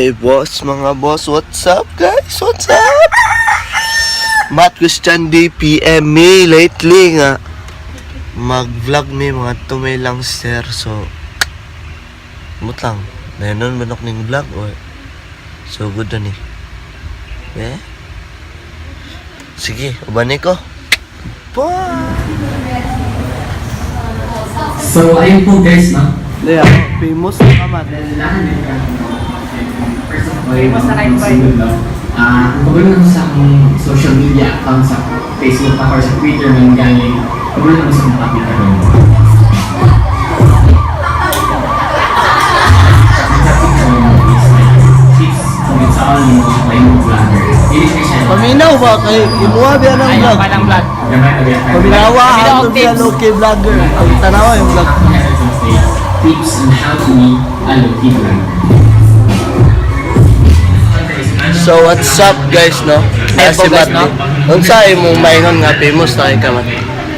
Hey boss, mga boss, what's up guys? What's up? Matt Christian D PM me lately nga mag-vlog me mga tumay lang sir. So mutlang nayon manok ning vlog or so good na ni. Yeah? Sige, uban ko. Bye! So ayun po guys, no? Yeah, famous na kamat. First of all, pagbulo naman sa akong social media account sa Facebook or sa Twitter ng galing, pagbulo naman sa mga topic na rin. Paminaw ba kay imuha biya ng vlog? Paminawa ang biya local vlogger. Ang tanawa yung vlog. Tips on how to be a local vlogger. So what's up guys no? Si Matt no? Unsa imong maingon nga famous na kay kamat?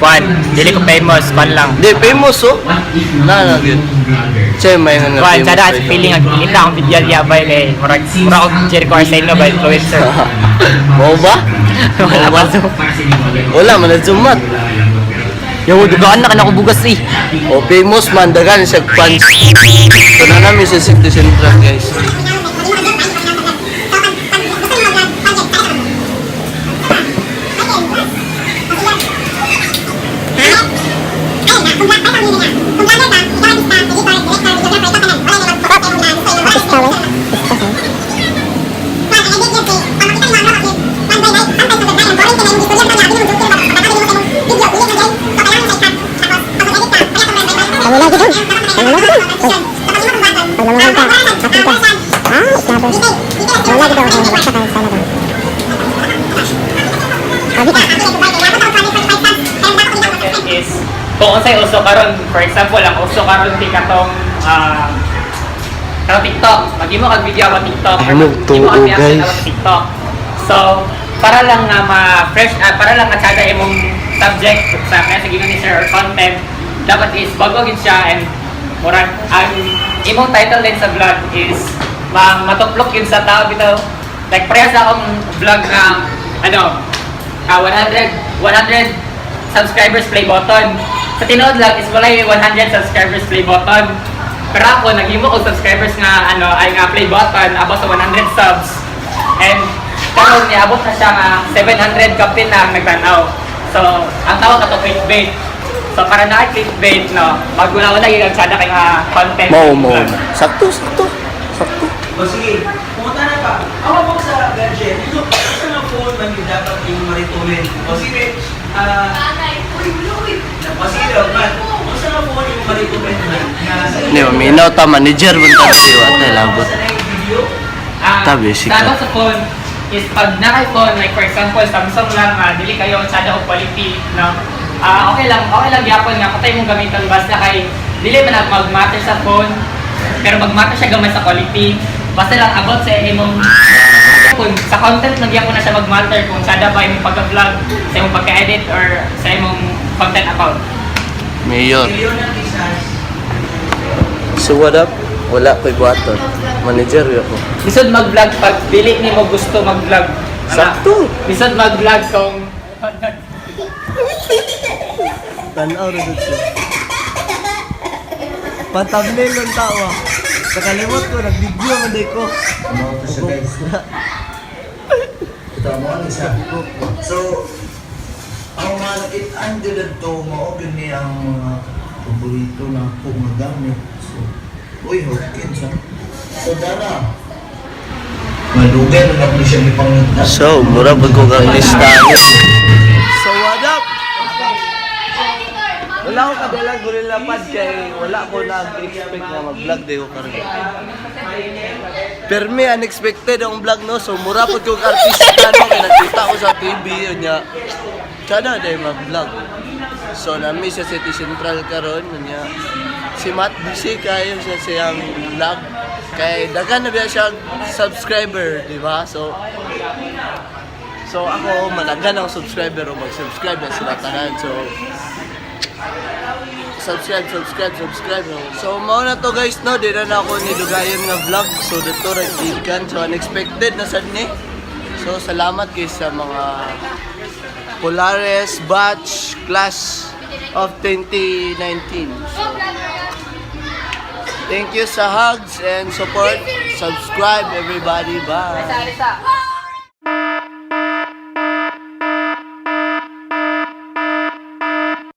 Kwan, dili ko famous, kwan lang. Di famous oh. Na gyud. Say maingon nga Kwan, famous. sada sa feeling ang kita akong video niya ba kay murag ako Jericho Arseno ba influencer. Mo ba? Wala ba so? Wala man na sumat. Yo, dugaan na kanako bugas eh. O famous man dagan siya fans. So na namin sa City Central guys. Is kung unsay uso karon, for example, ang uso karon di katong TikTok. Pag mo kag video sa TikTok, tuo guys. TikTok. So, para lang nga ma-fresh, para lang matsada imong subject sa kaya sa ni sir or content, dapat is bago gid siya and murag ang imong title din sa vlog is matuplok yun sa tao bitaw. Like parehas sa akong vlog na 100 subscribers play button. Sa tinuod lang is wala yung 100 subscribers play button. Pero ako naghimo og subscribers nga ay nga play button abot sa 100 subs. And karon niabot na siya nga 700 kapin na ang nagtanaw. So, ang tawag ato clickbait. So para na clickbait no, maguna-una gyud ang sada kay nga content. Mo. Sakto. O sige, pumunta na ka. Ako po sa gadget. Ito, sa mga phone man yung dapat yung maritulin. O sige, sige, man. Kung sa mga phone yung maritulin man. Ni maminaw ta manager bun ta si Wate labot. Tabi Sa sa phone is pag naka-phone, like for example, Samsung lang, dili kayo sada og quality, no? Okay lang gyapon nga patay mong gamiton basta kay dili man mag-matter sa phone, pero mag-matter siya gamay sa quality. Basta lang about sa imong kung sa content nagyapon na siya mag-matter kung sada ba imong pagka-vlog, sa imong pagka-edit or sa imong content account. Mayor. So what up? Wala ko'y buhaton. Manager ako. Bisod mag-vlog pag dili nimo gusto mag-vlog. Sakto. Bisod mag-vlog kung Tanaw na dito. Pantabnil ng tawa. Nakalimot ko, nag-video man day ko. Ano ito siya guys? Ito mo ang isa. So, ang mga nakit-an din ito, maogin niya ang mga paborito na pumagamit. So, uy, hokin sa. So, Dara. Malugay na lang siya ni Panginoon. So, mura ba ko kang listahan? So what up? Wala ko kadalang gorilla pad kay wala ko nag-expect na mag-vlog day ko karon. Pero may unexpected ang vlog no, so mura po kong artista no, kaya nakita ko sa TV yun niya. Kada day mag-vlog. So nami sa City Central karon niya. Si Matt busy kayo sa siyang vlog. Kay dagan na biya siya subscriber, di ba? So ako, malagan ang subscriber o mag-subscribe na sila tanan. subscribe. So, mauna to guys, no? Di na ako nilugayan nga vlog. So, dito nagdikan. So, unexpected na sad ni. So, salamat guys sa mga Polaris Batch Class of 2019. So, thank you sa hugs and support. Subscribe everybody. Bye. Alisa.